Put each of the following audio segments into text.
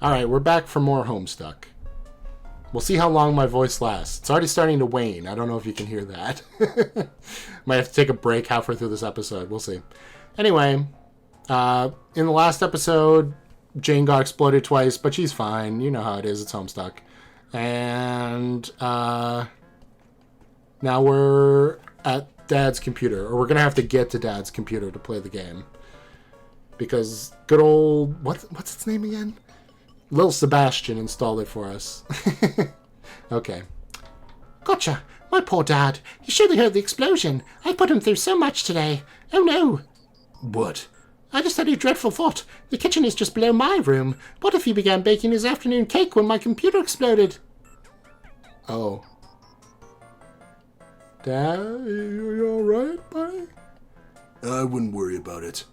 Alright, we're back for more Homestuck. We'll see how long my voice lasts. It's already starting to wane. I don't know if you can hear that. Might have to take a break halfway through this episode. We'll see. Anyway, in the last episode, Jane got exploded twice, but she's fine. You know how it is. It's Homestuck. And now we're at Dad's computer. Or we're going to have to get to Dad's computer to play the game. Because good old... What's its name again? Lil Sebastian installed it for us. Okay. Gotcha. My poor dad. He surely heard the explosion. I put him through so much today. Oh no. What? I just had a dreadful thought. The kitchen is just below my room. What if he began baking his afternoon cake when my computer exploded? Oh. Dad, are you alright, buddy? I wouldn't worry about it.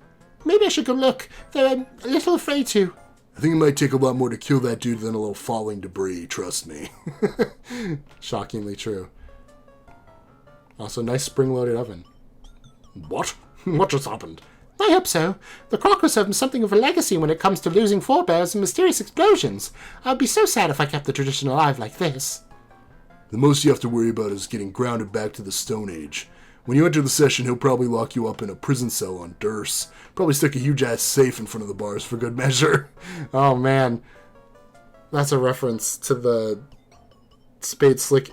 Maybe I should go look, though I'm a little afraid to. I think it might take a lot more to kill that dude than a little falling debris, trust me. Shockingly true. Also, nice spring-loaded oven. What? What just happened? I hope so. The Crockers have something of a legacy when it comes to losing forebears and mysterious explosions. I'd be so sad if I kept the tradition alive like this. The most you have to worry about is getting grounded back to the Stone Age. When you enter the session, he'll probably lock you up in a prison cell on Durst. Probably stick a huge-ass safe in front of the bars for good measure. Oh, man. That's a reference to the Spade Slick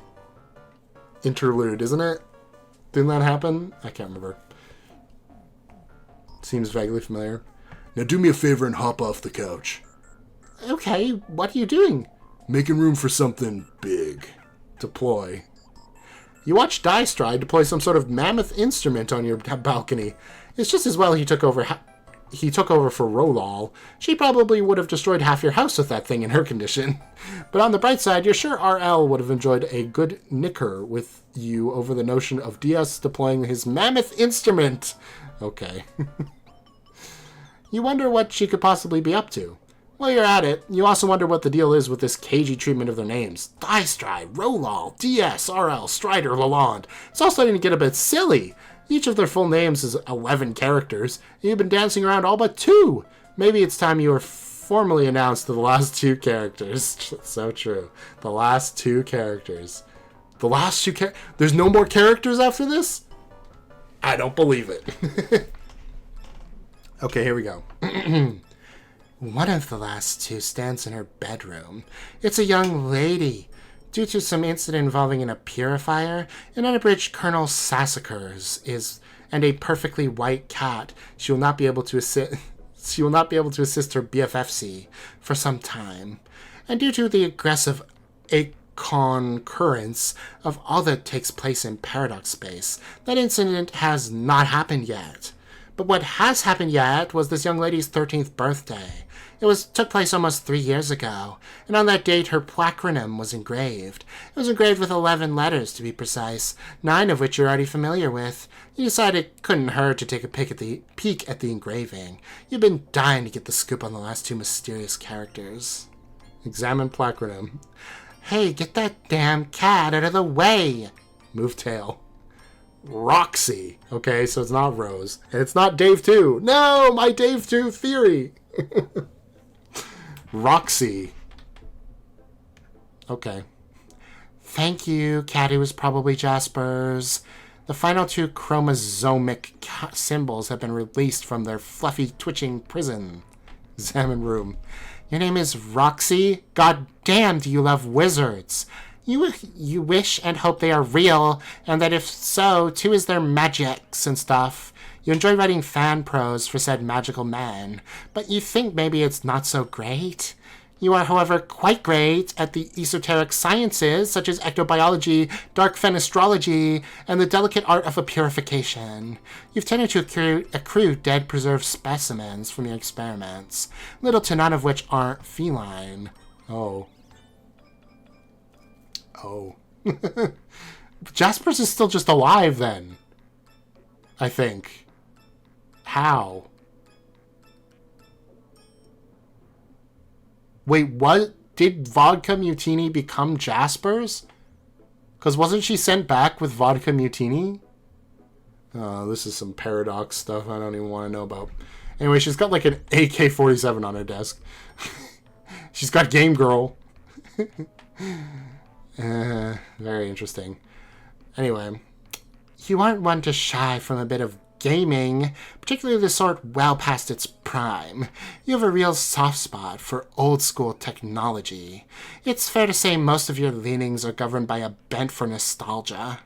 interlude, isn't it? Didn't that happen? I can't remember. Seems vaguely familiar. Now do me a favor and hop off the couch. Okay, what are you doing? Making room for something big. Deploy. You watch Stride deploy some sort of mammoth instrument on your balcony. It's just as well he took over for Rolal. She probably would have destroyed half your house with that thing in her condition. But on the bright side, you're sure RL would have enjoyed a good nicker with you over the notion of DS deploying his mammoth instrument. Okay. You wonder what she could possibly be up to. While you're at it, you also wonder what the deal is with this cagey treatment of their names. Stride, Rolal, DS, RL, Strider, Lalonde. It's all starting to get a bit silly. Each of their full names is 11 characters, and you've been dancing around all but 2. Maybe it's time you were formally announced to the last 2 characters. So true. The last 2 characters. The last 2 characters? There's no more characters after this? I don't believe it. Okay, here we go. One of the last 2 stands in her bedroom. It's a young lady. Due to some incident involving a purifier, an unabridged Colonel Sassacres and a perfectly white cat, she will not be able to assist her BFFC for some time. And due to the aggressive concurrence of all that takes place in Paradox Space, that incident has not happened yet. But what has happened yet was this young lady's 13th birthday. It took place almost 3 years ago, and on that date her placronym was engraved. It was engraved with 11 letters, to be precise, 9 of which you're already familiar with. You decided it couldn't hurt to take a peek at the engraving. You've been dying to get the scoop on the last 2 mysterious characters. Examine placronym. Hey, get that damn cat out of the way! Move tail. Roxy. Okay, so it's not Rose. And it's not Dave 2. No, my Dave 2 theory. Roxy. Okay. Thank you, cat who was probably Jasper's. The final 2 chromosomic symbols have been released from their fluffy, twitching prison. Examine room. Your name is Roxy? God damn, do you love wizards? You wish and hope they are real, and that if so, too is their magics and stuff. You enjoy writing fan prose for said magical man, but you think maybe it's not so great. You are, however, quite great at the esoteric sciences, such as ectobiology, dark fenestrology, and the delicate art of a purification. You've tended to accrue dead preserved specimens from your experiments, little to none of which aren't feline. Oh. Oh. Jasper's is still just alive, then. I think. How? Wait, what? Did Vodka Mutini become Jasper's? Because wasn't she sent back with Vodka Mutini? Oh, this is some paradox stuff I don't even want to know about. Anyway, she's got like an AK-47 on her desk. She's got Game Girl. Very interesting. Anyway, You aren't one to shy from a bit of gaming, particularly the sort well past its prime. You have a real soft spot for old-school technology. It's fair to say most of your leanings are governed by a bent for nostalgia.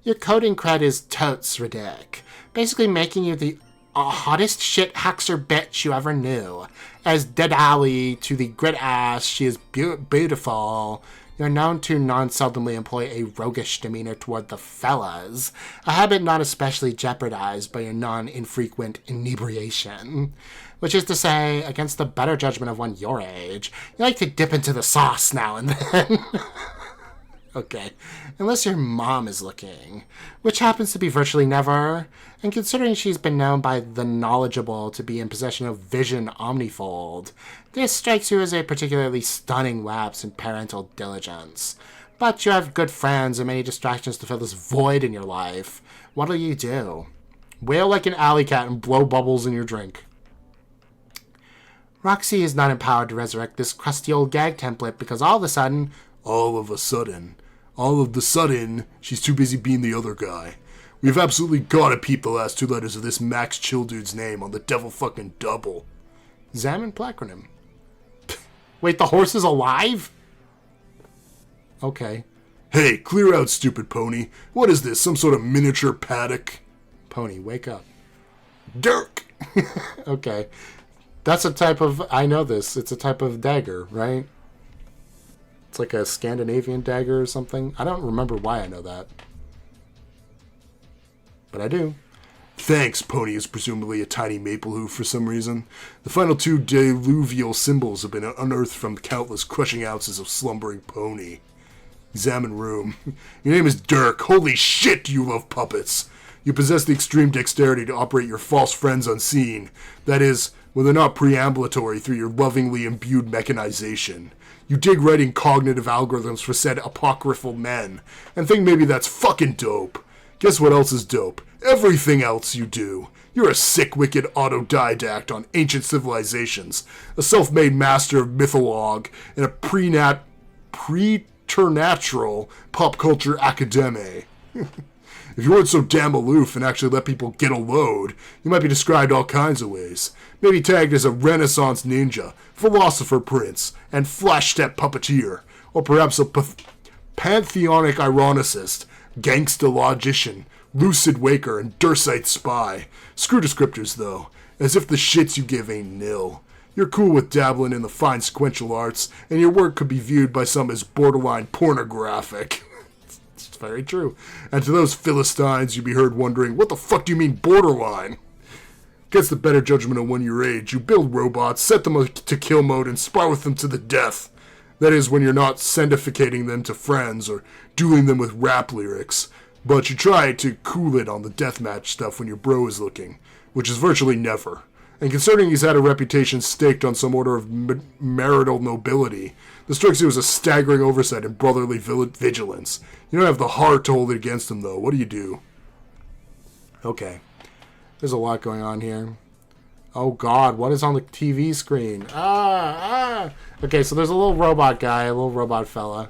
Your coding cred is totes ridic, basically making you the hottest shit hacker bitch you ever knew. As Dedali to the grit ass, she is beautiful. You're known to non-seldomly employ a roguish demeanor toward the fellas, a habit not especially jeopardized by your non-infrequent inebriation. Which is to say, against the better judgment of one your age, you like to dip into the sauce now and then. Okay, unless your mom is looking, which happens to be virtually never, and considering she's been known by the knowledgeable to be in possession of vision omnifold, this strikes you as a particularly stunning lapse in parental diligence. But you have good friends and many distractions to fill this void in your life. What'll you do? Wail like an alley cat and blow bubbles in your drink. Roxy is not empowered to resurrect this crusty old gag template because all of a sudden, she's too busy being the other guy. We've absolutely gotta peep the last 2 letters of this Max Chill dude's name on the devil fucking double. Xamin Placronym. Wait, the horse is alive? Okay. Hey, clear out, stupid pony. What is this, some sort of miniature paddock? Pony, wake up. Dirk! Okay. That's a type of... I know this. It's a type of dagger, right? It's like a Scandinavian dagger or something. I don't remember why I know that. But I do. Thanks, Pony is presumably a tiny maple hoof for some reason. The final 2 diluvial symbols have been unearthed from countless crushing ounces of slumbering pony. Examine room. Your name is Dirk. Holy shit, do you love puppets. You possess the extreme dexterity to operate your false friends unseen. That is, when they're not preambulatory through your lovingly imbued mechanization. You dig writing cognitive algorithms for said apocryphal men, and think maybe that's fucking dope. Guess what else is dope? Everything else you do. You're a sick, wicked autodidact on ancient civilizations, a self-made master of mythologue, and a preternatural pop culture academe. If you weren't so damn aloof and actually let people get a load, you might be described all kinds of ways. Maybe tagged as a Renaissance ninja, philosopher prince, and flash step puppeteer, or perhaps a pantheonic ironicist, gangsta logician, lucid waker, and Dursite spy. Screw descriptors, though, as if the shits you give ain't nil. You're cool with dabbling in the fine sequential arts, and your work could be viewed by some as borderline pornographic. It's very true. And to those Philistines, you'd be heard wondering, what the fuck do you mean borderline? Gets the better judgment of one your age. You build robots, set them to kill mode, and spar with them to the death. That is, when you're not sendificating them to friends or dueling them with rap lyrics. But you try to cool it on the deathmatch stuff when your bro is looking, which is virtually never. And considering he's had a reputation staked on some order of marital nobility, this strikes you as a staggering oversight in brotherly vigilance. You don't have the heart to hold it against him, though. What do? Okay. There's a lot going on here. Oh god, what is on the TV screen? Okay, so there's a little robot guy, a little robot fella.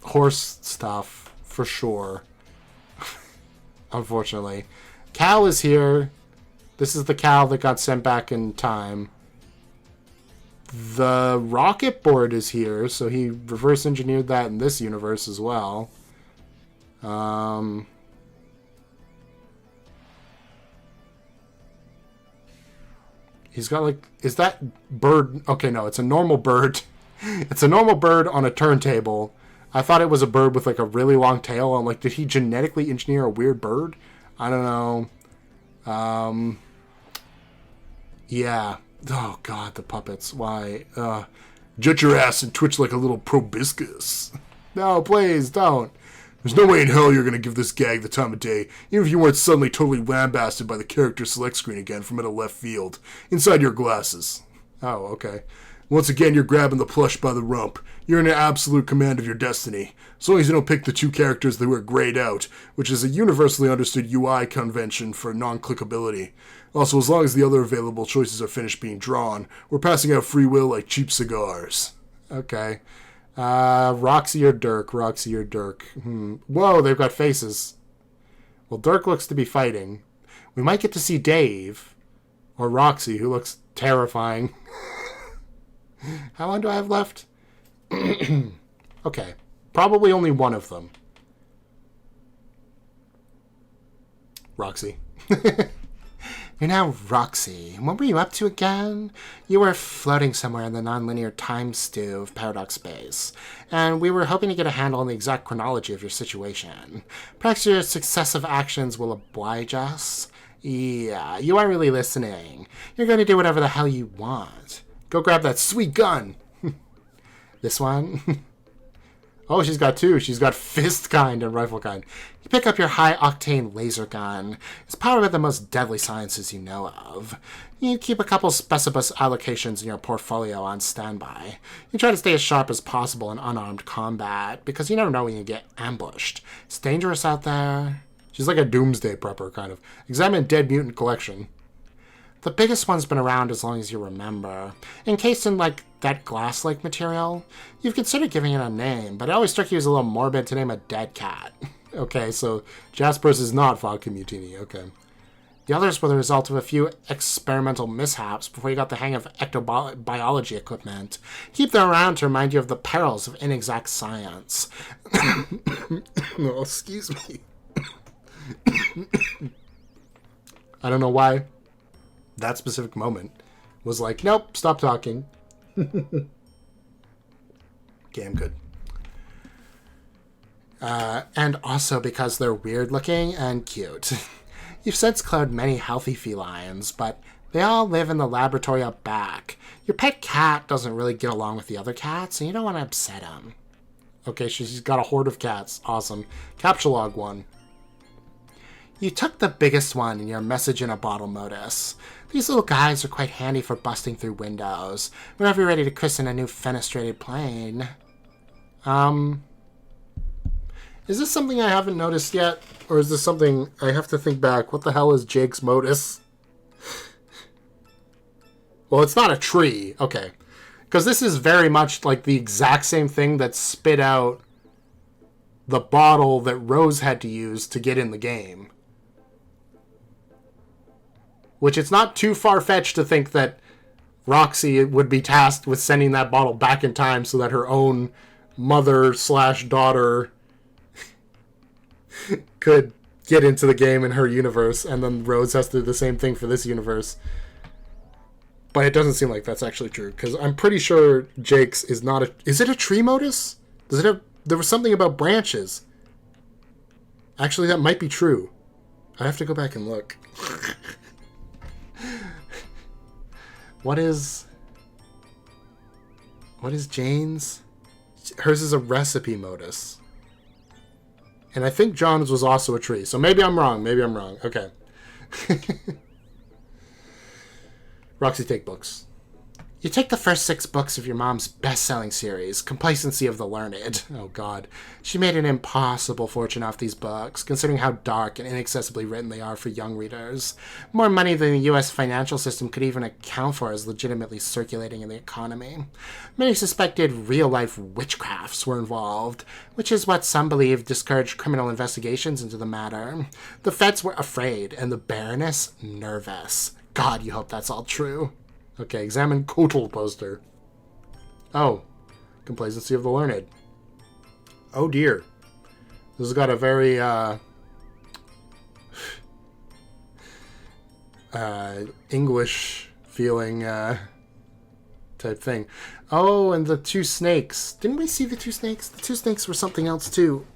Horse stuff, for sure. Unfortunately. Cal is here. This is the Cal that got sent back in time. The rocket board is here, so he reverse engineered that in this universe as well. He's got like, is that bird? Okay, no, it's a normal bird. It's a normal bird on a turntable. I thought it was a bird with like a really long tail. I'm like, did he genetically engineer a weird bird? I don't know. Yeah. Oh god, the puppets. Why? Jet your ass and twitch like a little proboscis. No, please don't. There's no way in hell you're gonna give this gag the time of day, even if you weren't suddenly totally lambasted by the character select screen again from out of left field, inside your glasses. Oh, okay. Once again, you're grabbing the plush by the rump. You're in absolute command of your destiny. As long as you don't pick the 2 characters that were grayed out, which is a universally understood UI convention for non-clickability. Also, as long as the other available choices are finished being drawn, we're passing out free will like cheap cigars. Okay. Roxy or Dirk? Roxy or Dirk? Whoa, they've got faces. Well, Dirk looks to be fighting. We might get to see Dave. Or Roxy, who looks terrifying. How long do I have left? Okay. Probably only one of them. Roxy. You're now Roxy. What were you up to again? You were floating somewhere in the nonlinear time stew of Paradox Space, and we were hoping to get a handle on the exact chronology of your situation. Perhaps your successive actions will oblige us? Yeah, you aren't really listening. You're going to do whatever the hell you want. Go grab that sweet gun. This one? Oh, she's got 2. She's got fist kind and rifle kind. You pick up your high-octane laser gun. It's powered with the most deadly sciences you know of. You keep a couple specibus allocations in your portfolio on standby. You try to stay as sharp as possible in unarmed combat, because you never know when you get ambushed. It's dangerous out there. She's like a doomsday prepper, kind of. Examine Dead Mutant Collection. The biggest one's been around as long as you remember. Encased in, like, that glass-like material. You've considered giving it a name, but it always struck you as a little morbid to name a dead cat. Okay, so Jaspers is not Vodka Mutini, okay. The others were the result of a few experimental mishaps before you got the hang of ectobiology equipment. Keep them around to remind you of the perils of inexact science. Oh, excuse me. I don't know why that specific moment was like, nope, stop talking. Okay, I'm good. And also because they're weird looking and cute. You've since cloned many healthy felines, but they all live in the laboratory up back. Your pet cat doesn't really get along with the other cats, and you don't want to upset him. Okay, she's got a horde of cats. Awesome. Capture log 1. You took the biggest one in your message in a bottle modus. These little guys are quite handy for busting through windows whenever you're ready to christen a new fenestrated plane. Is this something I haven't noticed yet? Or is this something I have to think back? What the hell is Jake's modus? Well, it's not a tree. Okay. Because this is very much like the exact same thing that spit out the bottle that Rose had to use to get in the game. Which it's not too far-fetched to think that Roxy would be tasked with sending that bottle back in time so that her own mother/daughter could get into the game in her universe, and then Rose has to do the same thing for this universe. But it doesn't seem like that's actually true, because I'm pretty sure Jake's is not a... Is it a tree modus? Does it have... There was something about branches. Actually, that might be true. I have to go back and look. What is Jane's? Hers is a recipe modus. And I think John's was also a tree. So maybe I'm wrong. Maybe I'm wrong. Okay. Roxy, take books. You take the first 6 books of your mom's best-selling series, Complacency of the Learned. Oh, God. She made an impossible fortune off these books, considering how dark and inaccessibly written they are for young readers. More money than the U.S. financial system could even account for is legitimately circulating in the economy. Many suspected real-life witchcrafts were involved, which is what some believe discouraged criminal investigations into the matter. The feds were afraid, and the Baroness nervous. God, you hope that's all true. Okay, examine Kotal poster. Oh, Complacency of the Learned. Oh dear. This has got a very, English feeling, type thing. Oh, and the 2 snakes. Didn't we see the 2 snakes? The 2 snakes were something else too.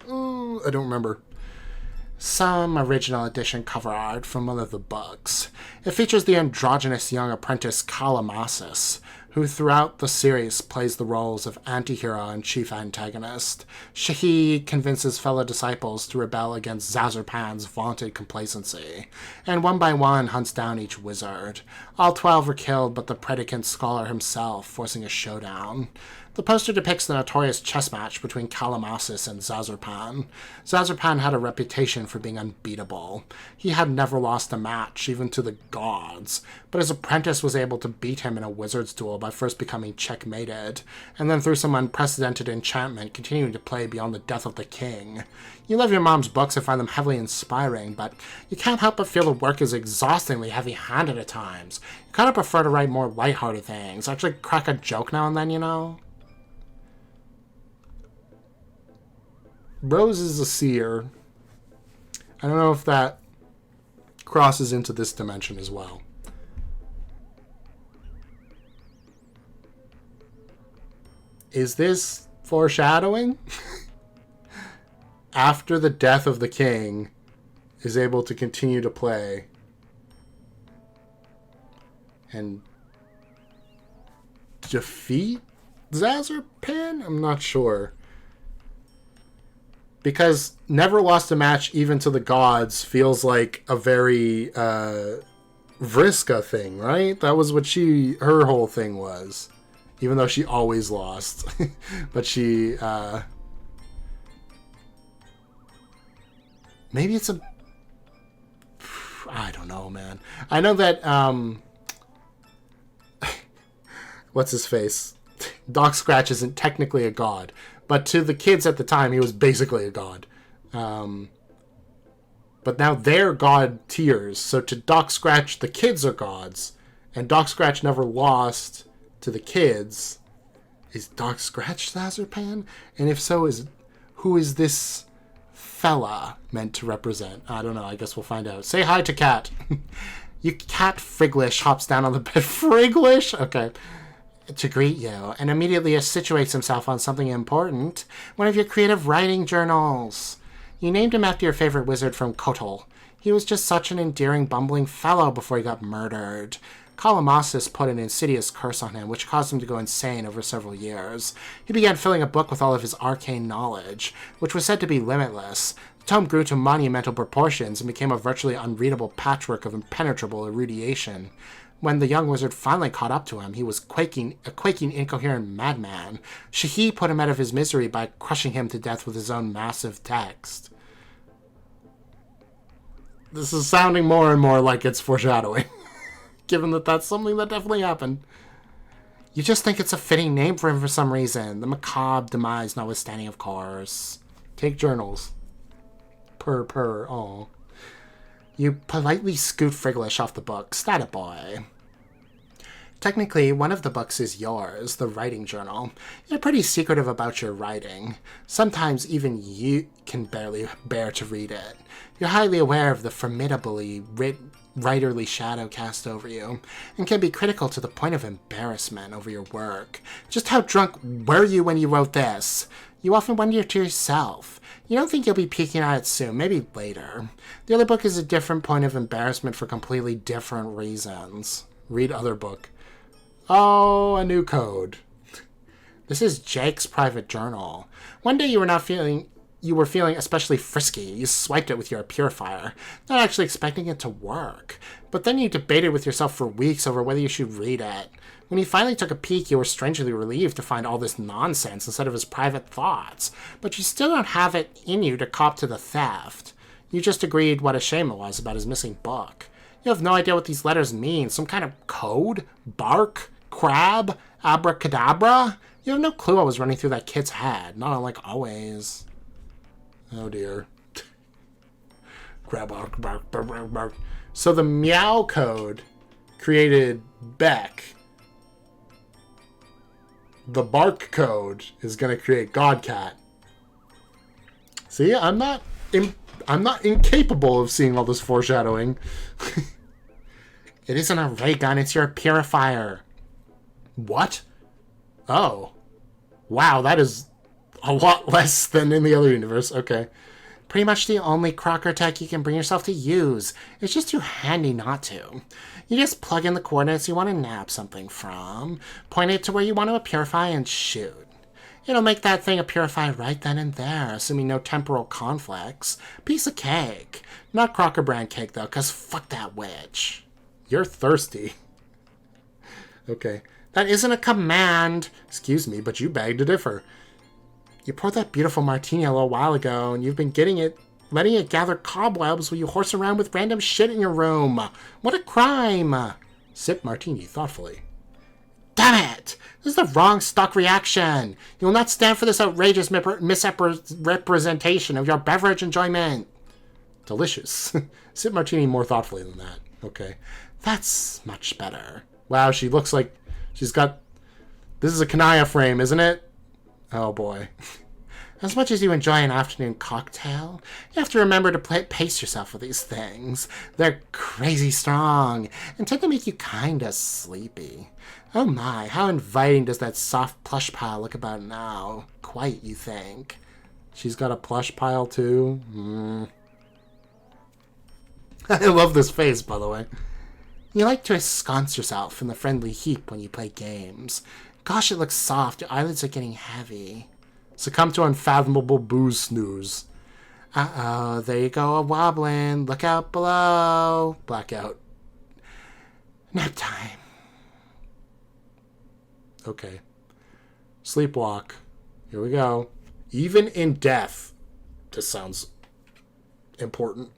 I don't remember. Some original edition cover art from one of the books. It features the androgynous young apprentice Calamasis, who throughout the series plays the roles of anti-hero and chief antagonist. Shahi convinces fellow disciples to rebel against Zazurpan's vaunted complacency, and one by one hunts down each wizard. All 12 are killed but the predicant scholar himself, forcing a showdown. The poster depicts the notorious chess match between Calamasis and Zazurpan. Zazurpan had a reputation for being unbeatable. He had never lost a match, even to the gods, but his apprentice was able to beat him in a wizard's duel by first becoming checkmated, and then through some unprecedented enchantment continuing to play beyond the death of the king. You love your mom's books and find them heavily inspiring, but you can't help but feel the work is exhaustingly heavy-handed at times. You kind of prefer to write more lighthearted things, actually crack a joke now and then, you know? Rose is a seer. I don't know if that crosses into this dimension as well. Is this foreshadowing? After the death of the king, is able to continue to play and defeat Zazurpan? I'm not sure. Because never lost a match even to the gods feels like a very Vriska thing, right? That was what her whole thing was. Even though she always lost. But she... maybe it's a... I don't know, man. I know that... what's his face? Doc Scratch isn't technically a god. But to the kids at the time, he was basically a god. But now they're god tiers. So to Doc Scratch, the kids are gods. And Doc Scratch never lost to the kids. Is Doc Scratch Zazurpan? And if so, who is this fella meant to represent? I don't know. I guess we'll find out. Say hi to Cat. You Cat Friglish hops down on the bed. Friglish? Okay. To greet you, and immediately situates himself on something important. One of your creative writing journals. You named him after your favorite wizard from Kotal. He was just such an endearing, bumbling fellow before he got murdered. Calamasis put an insidious curse on him, which caused him to go insane over several years. He began filling a book with all of his arcane knowledge, which was said to be limitless. The tome grew to monumental proportions and became a virtually unreadable patchwork of impenetrable erudition. When the young wizard finally caught up to him, he was a quaking, incoherent madman. Shahi put him out of his misery by crushing him to death with his own massive text. This is sounding more and more like it's foreshadowing, given that that's something that definitely happened. You just think it's a fitting name for him for some reason. The macabre demise notwithstanding, of course. Take journals. Oh. You politely scoot Friglish off the book. Stat boy. Technically, one of the books is yours, the writing journal. You're pretty secretive about your writing. Sometimes even you can barely bear to read it. You're highly aware of the formidably writerly shadow cast over you, and can be critical to the point of embarrassment over your work. Just how drunk were you when you wrote this? You often wonder to yourself. You don't think you'll be peeking at it soon, maybe later. The other book is a different point of embarrassment for completely different reasons. Read other book. Oh, a new code. This is Jake's private journal. One day you were feeling especially frisky. You swiped it with your purifier, not actually expecting it to work. But then you debated with yourself for weeks over whether you should read it. When you finally took a peek, you were strangely relieved to find all this nonsense instead of his private thoughts. But you still don't have it in you to cop to the theft. You just agreed what a shame it was about his missing book. You have no idea what these letters mean. Some kind of code? Bark? Crab? Abracadabra? You have no clue what was running through that kid's head. Not unlike always. Oh dear. Crab, bark, bark, bark, bark, bark. So the meow code created Beck. The bark code is going to create Godcat. See, I'm not incapable of seeing all this foreshadowing. It isn't a ray gun, it's your purifier. What? Oh. Wow, that is a lot less than in the other universe. Okay. Pretty much the only Crocker tech you can bring yourself to use. It's just too handy not to. You just plug in the coordinates you want to nab something from, point it to where you want to purify, and shoot. It'll make that thing a purify right then and there, assuming no temporal conflicts. Piece of cake. Not Crocker brand cake, though, because fuck that witch. You're thirsty. Okay. That isn't a command. Excuse me, but you beg to differ. You poured that beautiful martini a little while ago, and you've been letting it gather cobwebs while you horse around with random shit in your room. What a crime. Sip martini thoughtfully. Damn it! This is the wrong stock reaction. You will not stand for this outrageous misrepresentation of your beverage enjoyment. Delicious. Sip martini more thoughtfully than that. Okay. That's much better. Wow, she looks like she's got... This is a Kanaya frame, isn't it? Oh, boy. As much as you enjoy an afternoon cocktail, you have to remember to pace yourself with these things. They're crazy strong and tend to make you kinda sleepy. Oh my, how inviting does that soft plush pile look about now? Quite, you think. She's got a plush pile, too? I love this face, by the way. You like to ensconce yourself in the friendly heap when you play games. Gosh, it looks soft. Your eyelids are getting heavy. Succumb to unfathomable booze snooze. Uh-oh, there you go, a wobbling. Look out below. Blackout. Nap time. Okay. Sleepwalk. Here we go. Even in death. This sounds important.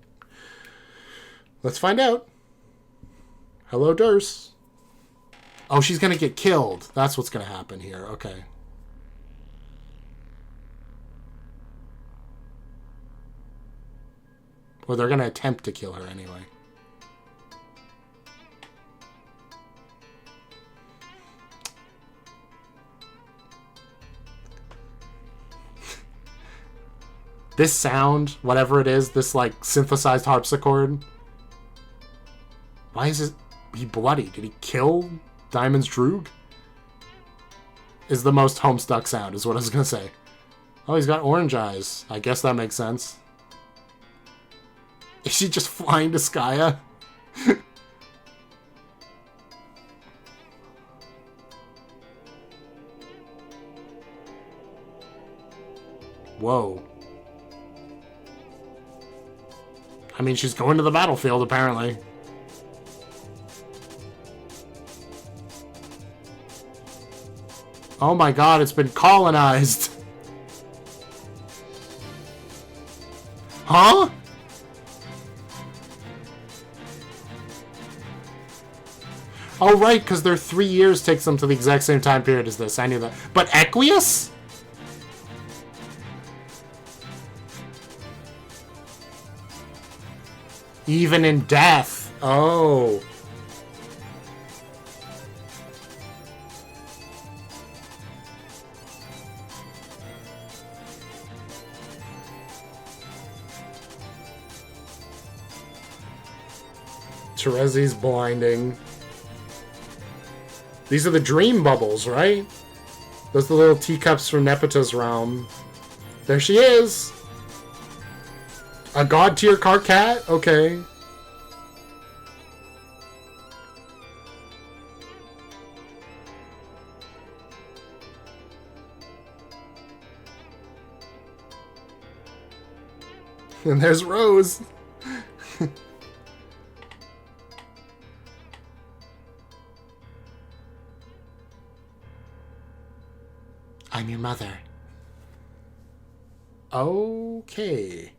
Let's find out. Hello, Durst. Oh, she's going to get killed. That's what's going to happen here. Okay. Or they're going to attempt to kill her anyway. This sound, whatever it is, this like synthesized harpsichord. Why is he bloody? Did he kill Diamond's Droog? Is the most Homestuck sound, is what I was going to say. Oh, he's got orange eyes. I guess that makes sense. Is she just flying to Skya? Whoa. I mean, she's going to the battlefield, apparently. Oh my god, it's been colonized. Huh? Oh, right, because their 3 years takes them to the exact same time period as this. I knew that. But Equius? Even in death. Oh. Terezi's blinding. These are the dream bubbles, right? Those are the little teacups from Nepeta's realm. There she is! A god tier Karkat? Okay. And there's Rose. I'm your mother. Okay.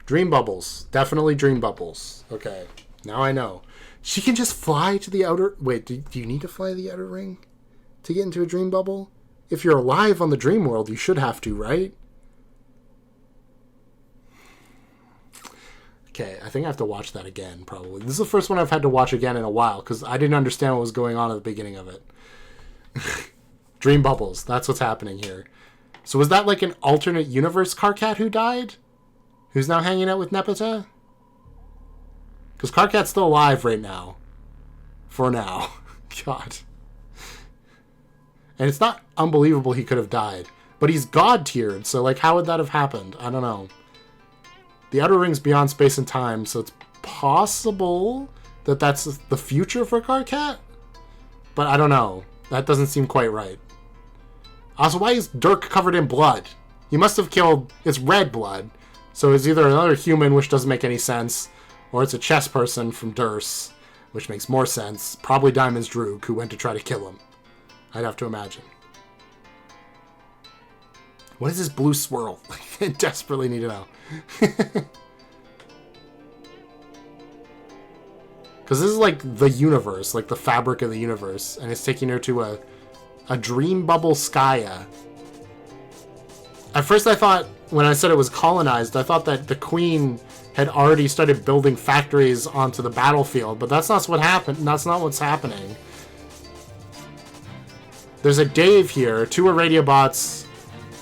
Dream bubbles. Definitely dream bubbles. Okay. Now I know. She can just fly to the outer... Wait, do you need to fly to the outer ring to get into a dream bubble? If you're alive on the dream world, you should have to, right? Okay, I think I have to watch that again, probably. This is the first one I've had to watch again in a while, because I didn't understand what was going on at the beginning of it. Dream bubbles. That's what's happening here. So was that like an alternate universe Karkat who died? Who's now hanging out with Nepeta? Because Karkat's still alive right now. For now. God. And it's not unbelievable he could have died. But he's god-tiered, so like how would that have happened? I don't know. The Outer Ring's beyond space and time, so it's possible that that's the future for Karkat? But I don't know. That doesn't seem quite right. Also, why is Dirk covered in blood? He must have killed... It's red blood. So it's either another human, which doesn't make any sense, or it's a chess person from Durst, which makes more sense. Probably Diamond's Droog, who went to try to kill him. I'd have to imagine. What is this blue swirl? I desperately need to know. Because this is like the universe, like the fabric of the universe, and it's taking her to a dream bubble Skya. At first I thought, when I said it was colonized, I thought that the queen had already started building factories onto the battlefield, but that's not what happened. That's not what's happening. There's a Dave here, 2 Irradiobots,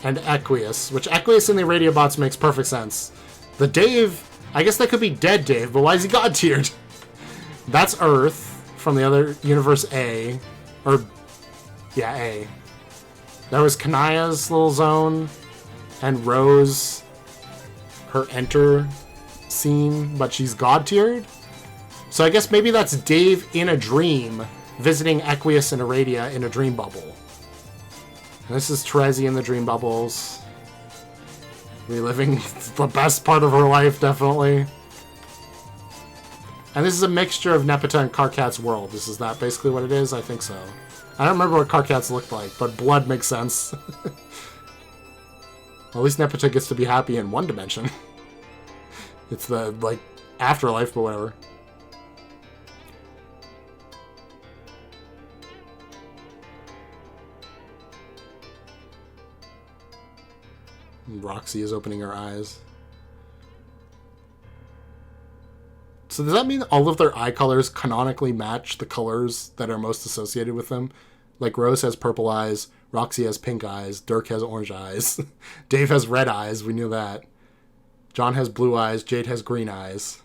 and Equius, which Equius and the Irradiobots makes perfect sense. The Dave, I guess that could be dead Dave, but why is he god-tiered? That's Earth from the other universe A. Or, yeah, A. There was Kanaya's little zone, and Rose, her enter scene, but she's god-tiered? So I guess maybe that's Dave in a dream, visiting Equius and Irradia in a dream bubble. And this is Terezi in the dream bubbles. Reliving the best part of her life, definitely. And this is a mixture of Nepeta and Karkat's world. Is that basically what it is? I think so. I don't remember what Karkat's looked like, but blood makes sense. Well, at least Nepeta gets to be happy in one dimension. It's the, like, afterlife, but whatever. Roxy is opening her eyes. So does that mean all of their eye colors canonically match the colors that are most associated with them? Like Rose has purple eyes, Roxy has pink eyes, Dirk has orange eyes, Dave has red eyes, we knew that. John has blue eyes, Jade has green eyes.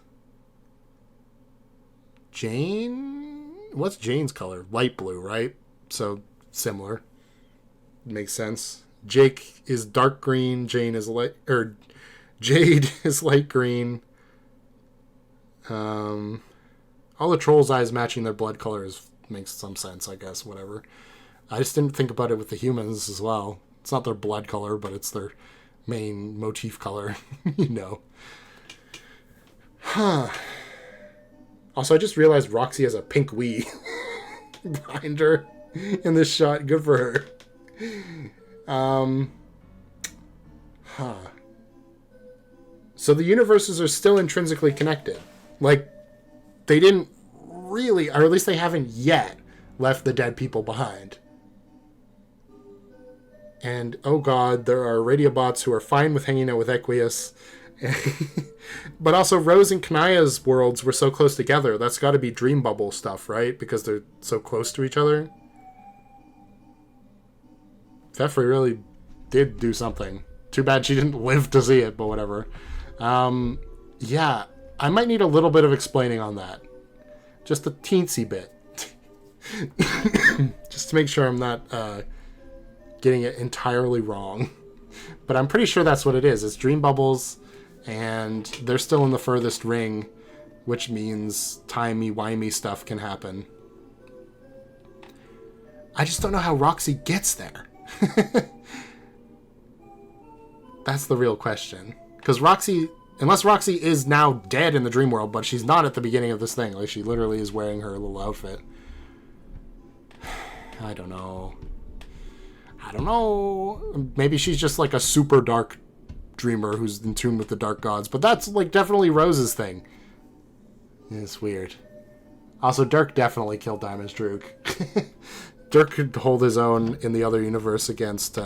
Jane? What's Jane's color? Light blue, right? So, similar. Makes sense. Jake is dark green, Jade is light green. All the trolls' eyes matching their blood colors makes some sense, I guess, whatever. I just didn't think about it with the humans as well. It's not their blood color, but it's their main motif color, you know. Huh. Also, I just realized Roxy has a pink Wii behind her in this shot. Good for her. So the universes are still intrinsically connected. Like, they didn't really, or at least they haven't yet, left the dead people behind. And, oh god, there are Radiobots who are fine with hanging out with Equius. But also, Rose and Kanaya's worlds were so close together. That's got to be Dream Bubble stuff, right? Because they're so close to each other. Fefri really did do something. Too bad she didn't live to see it, but whatever. Yeah, I might need a little bit of explaining on that. Just a teensy bit. Just to make sure I'm not getting it entirely wrong. But I'm pretty sure that's what it is. It's dream bubbles, and they're still in the furthest ring, which means timey-wimey stuff can happen. I just don't know how Roxy gets there. That's the real question. Because Roxy, unless Roxy is now dead in the dream world, but she's not at the beginning of this thing. Like, she literally is wearing her little outfit. I don't know. Maybe she's just like a super dark dreamer who's in tune with the dark gods. But that's like definitely Rose's thing. It's weird. Also, Dirk definitely killed Diamond's Droog. Dirk could hold his own in the other universe against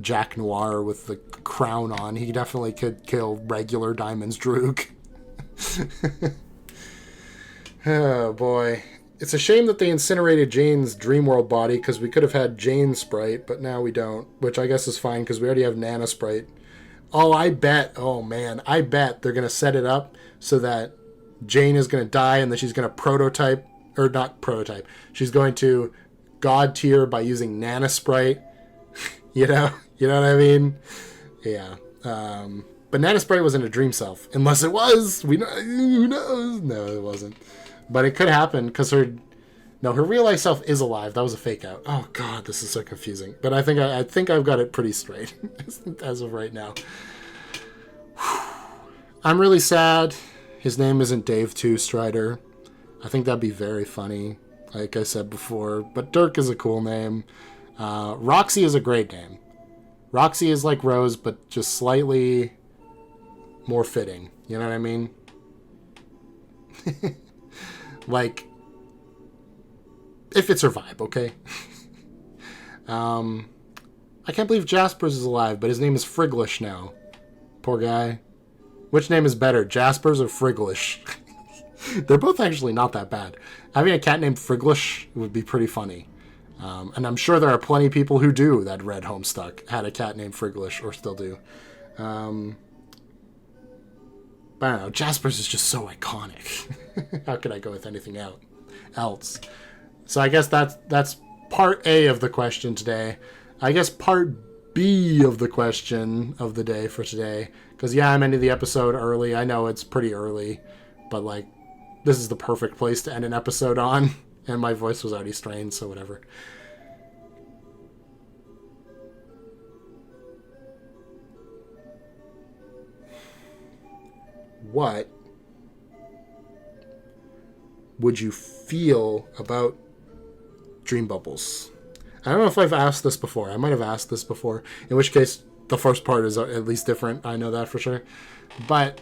Jack Noir with the crown on. He definitely could kill regular Diamond's Droog. Oh boy. It's a shame that they incinerated Jane's Dreamworld body, because we could have had Jane's Sprite, but now we don't. Which I guess is fine, because we already have Nana Sprite. Oh, I bet they're going to set it up so that Jane is going to die, and then she's going to prototype, or not prototype, she's going to god tier by using Nana Sprite. You know what I mean? Yeah. Banana Spray wasn't a dream self. Unless it was. Who knows? No, it wasn't. But it could happen because her real life self is alive. That was a fake out. Oh god, this is so confusing. But I think I've got it pretty straight as of right now. I'm really sad his name isn't Dave 2 Strider. I think that'd be very funny, like I said before. But Dirk is a cool name. Roxy is a great name. Roxy is like Rose, but just slightly more fitting. You know what I mean? Like, if it's her vibe, okay? I can't believe Jaspers is alive, but his name is Friglish now. Poor guy. Which name is better, Jaspers or Friglish? They're both actually not that bad. Having a cat named Friglish would be pretty funny. And I'm sure there are plenty of people who do that read Homestuck, had a cat named Friglish, or still do. But I don't know, Jaspers is just so iconic. How could I go with anything else? So I guess that's part A of the question today. I guess part B of the question of the day for today, because yeah, I'm ending the episode early. I know it's pretty early, but like, this is the perfect place to end an episode on, and my voice was already strained, so whatever. What would you feel about dream bubbles? I don't know if I've asked this before. I might have asked this before, in which case the first part is at least different. I know that for sure. But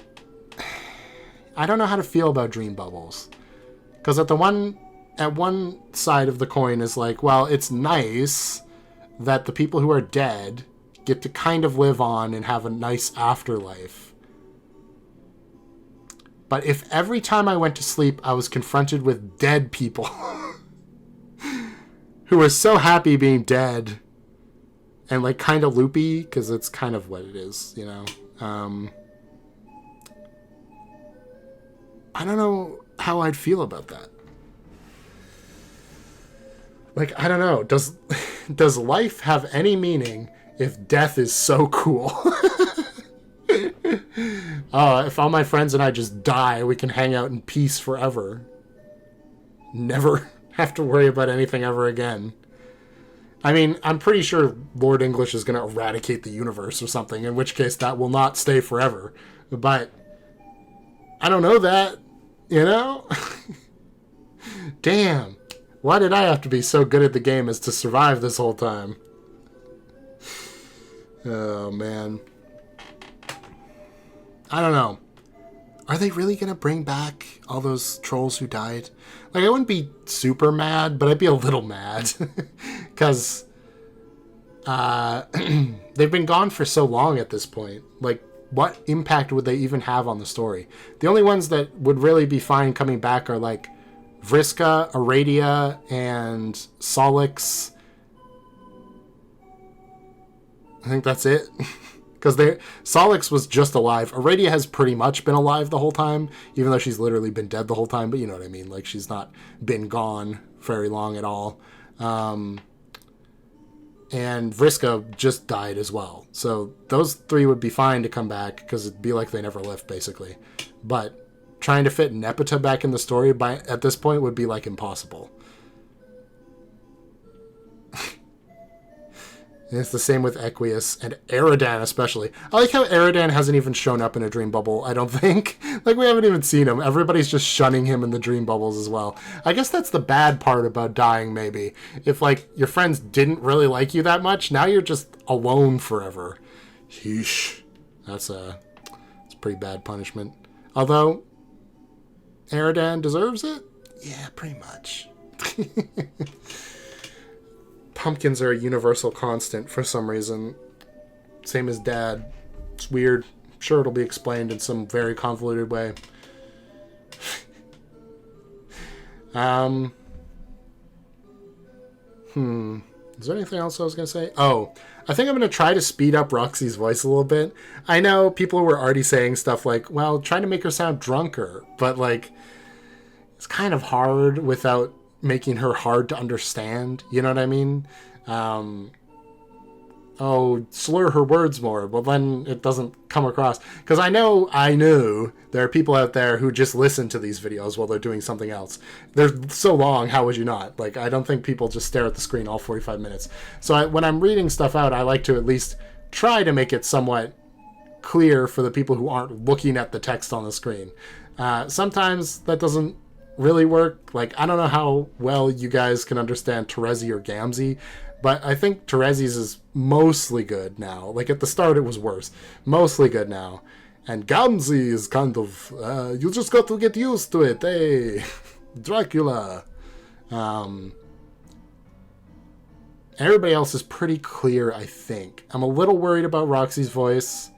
I don't know how to feel about dream bubbles. Because at one side of the coin is like, well, it's nice that the people who are dead get to kind of live on and have a nice afterlife. But if every time I went to sleep, I was confronted with dead people who were so happy being dead and like kind of loopy, because it's kind of what it is, you know. I don't know how I'd feel about that. Like, I don't know. Does life have any meaning if death is so cool? If all my friends and I just die, we can hang out in peace forever. Never have to worry about anything ever again. I mean, I'm pretty sure Lord English is going to eradicate the universe or something, in which case that will not stay forever. But I don't know that, you know? Damn. Why did I have to be so good at the game as to survive this whole time? Oh, man. I don't know. Are they really going to bring back all those trolls who died? Like, I wouldn't be super mad, but I'd be a little mad. Because they've been gone for so long at this point. Like, what impact would they even have on the story? The only ones that would really be fine coming back are, like, Vriska, Aradia, and Solix. I think that's it. Because Solix was just alive. Aradia has pretty much been alive the whole time, even though she's literally been dead the whole time. But you know what I mean. Like, she's not been gone very long at all. And Vriska just died as well. So those three would be fine to come back, because it'd be like they never left, basically. But trying to fit Nepeta back in the story at this point would be, like, impossible. And it's the same with Equius and Eridan especially. I like how Eridan hasn't even shown up in a dream bubble, I don't think. Like, we haven't even seen him. Everybody's just shunning him in the dream bubbles as well. I guess that's the bad part about dying, maybe. If, like, your friends didn't really like you that much, now you're just alone forever. Sheesh. It's a pretty bad punishment. Although, Eridan deserves it? Yeah, pretty much. Pumpkins are a universal constant for some reason. Same as Dad. It's weird. I'm sure it'll be explained in some very convoluted way. Is there anything else I was going to say? Oh, I think I'm going to try to speed up Roxy's voice a little bit. I know people were already saying stuff like, well, trying to make her sound drunker. But, like, it's kind of hard without making her hard to understand. You know what I mean? slur her words more. Well, then it doesn't come across. Because I know there are people out there who just listen to these videos while they're doing something else. They're so long, how would you not? Like, I don't think people just stare at the screen all 45 minutes. So when I'm reading stuff out, I like to at least try to make it somewhat clear for the people who aren't looking at the text on the screen. Sometimes that doesn't really work. Like, I don't know how well you guys can understand Terezi or Gamzee, but I think Terezi's is mostly good now. Like, at the start, it was worse. Mostly good now. And Gamzee is kind of, you just got to get used to it, hey? Dracula. Everybody else is pretty clear, I think. I'm a little worried about Roxy's voice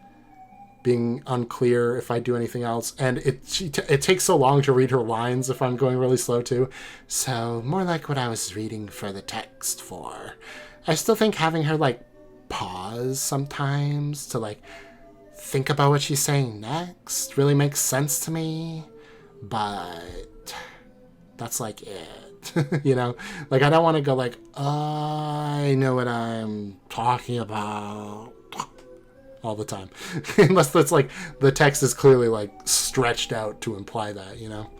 being unclear if I do anything else. And it takes so long to read her lines if I'm going really slow too. So more like what I was reading for the text for. I still think having her like pause sometimes to like think about what she's saying next really makes sense to me. But that's like it. You know? Like, I don't want to go like, I know what I'm talking about all the time. Unless that's like the text is clearly like stretched out to imply that, you know?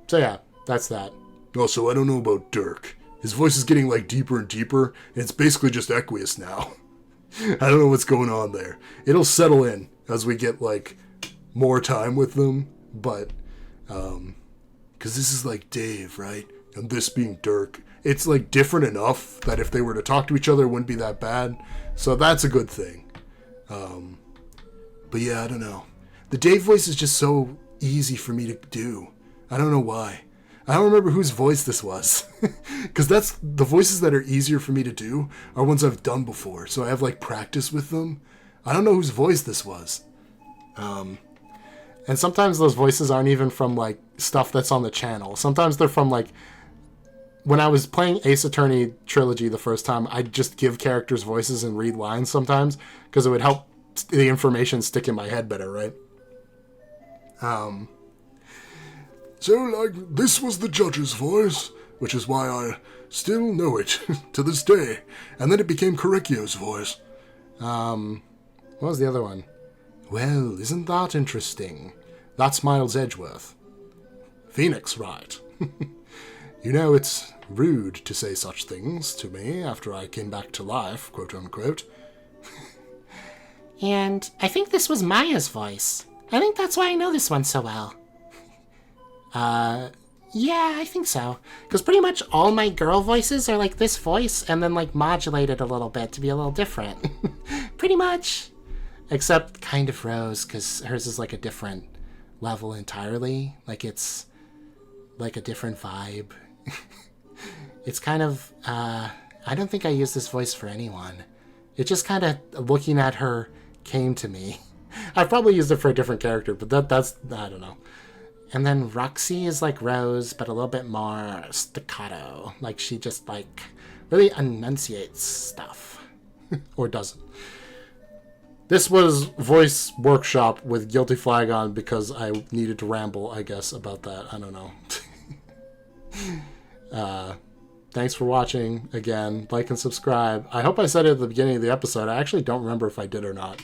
So yeah, that's that. Also, I don't know about Dirk. His voice is getting like deeper and deeper, and it's basically just aqueous now. I don't know what's going on there. It'll settle in as we get like more time with them, but because this is like Dave, right? And this being Dirk, it's like different enough that if they were to talk to each other, it wouldn't be that bad. So that's a good thing. But yeah, I don't know. The Dave voice is just so easy for me to do. I don't know why. I don't remember whose voice this was. Because that's the voices that are easier for me to do are ones I've done before. So I have like practice with them. I don't know whose voice this was. And sometimes those voices aren't even from like stuff that's on the channel. Sometimes they're from like, when I was playing Ace Attorney Trilogy the first time, I'd just give characters voices and read lines sometimes because it would help the information stick in my head better, right? So, like, this was the judge's voice, which is why I still know it to this day. And then it became Correcchio's voice. What was the other one? Well, isn't that interesting? That's Miles Edgeworth. Phoenix, right. You know, it's rude to say such things to me after I came back to life, quote unquote. And I think this was Maya's voice. I think that's why I know this one so well. Yeah, I think so. Because pretty much all my girl voices are like this voice and then like modulated a little bit to be a little different. Pretty much. Except kind of Rose, because hers is like a different level entirely. Like it's like a different vibe. It's kind of, I don't think I use this voice for anyone. It just kind of, looking at her, came to me. I've probably used it for a different character, but that's, I don't know. And then Roxy is like Rose, but a little bit more staccato. Like she just like really enunciates stuff. Or doesn't. This was voice workshop with Guiltyflygon because I needed to ramble, I guess, about that. I don't know. Thanks for watching. Again, like and subscribe. I hope I said it at the beginning of the episode. I actually don't remember if I did or not.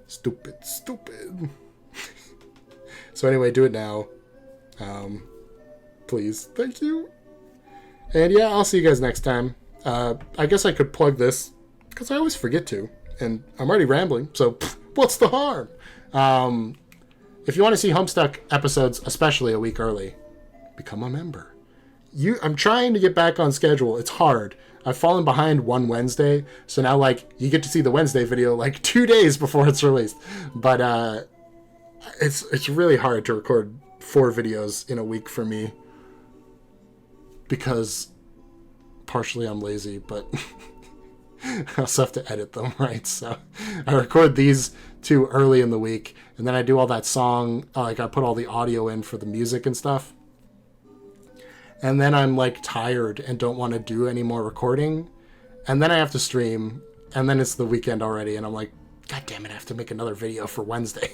Stupid. So anyway, do it now. Please. Thank you. And yeah, I'll see you guys next time. I guess I could plug this, because I always forget to. And I'm already rambling, so what's the harm? If you want to see Homestuck episodes, especially a week early, become a member. I'm trying to get back on schedule. It's hard. I've fallen behind one Wednesday, so now like you get to see the Wednesday video like 2 days before it's released. But it's really hard to record 4 videos in a week for me because partially I'm lazy, but I also have to edit them, right? So I record these 2 early in the week, and then I do all that song, like I put all the audio in for the music and stuff. And then I'm like tired and don't want to do any more recording. And then I have to stream, and then it's the weekend already, and I'm like, God damn it, I have to make another video for Wednesday.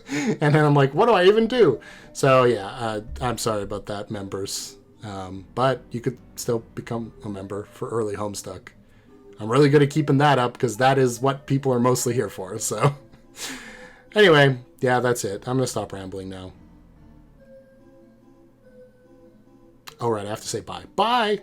And then I'm like, what do I even do? So yeah, I'm sorry about that, members. But you could still become a member for early Homestuck. I'm really good at keeping that up because that is what people are mostly here for. So anyway, yeah, that's it. I'm going to stop rambling now. All right, I have to say bye. Bye!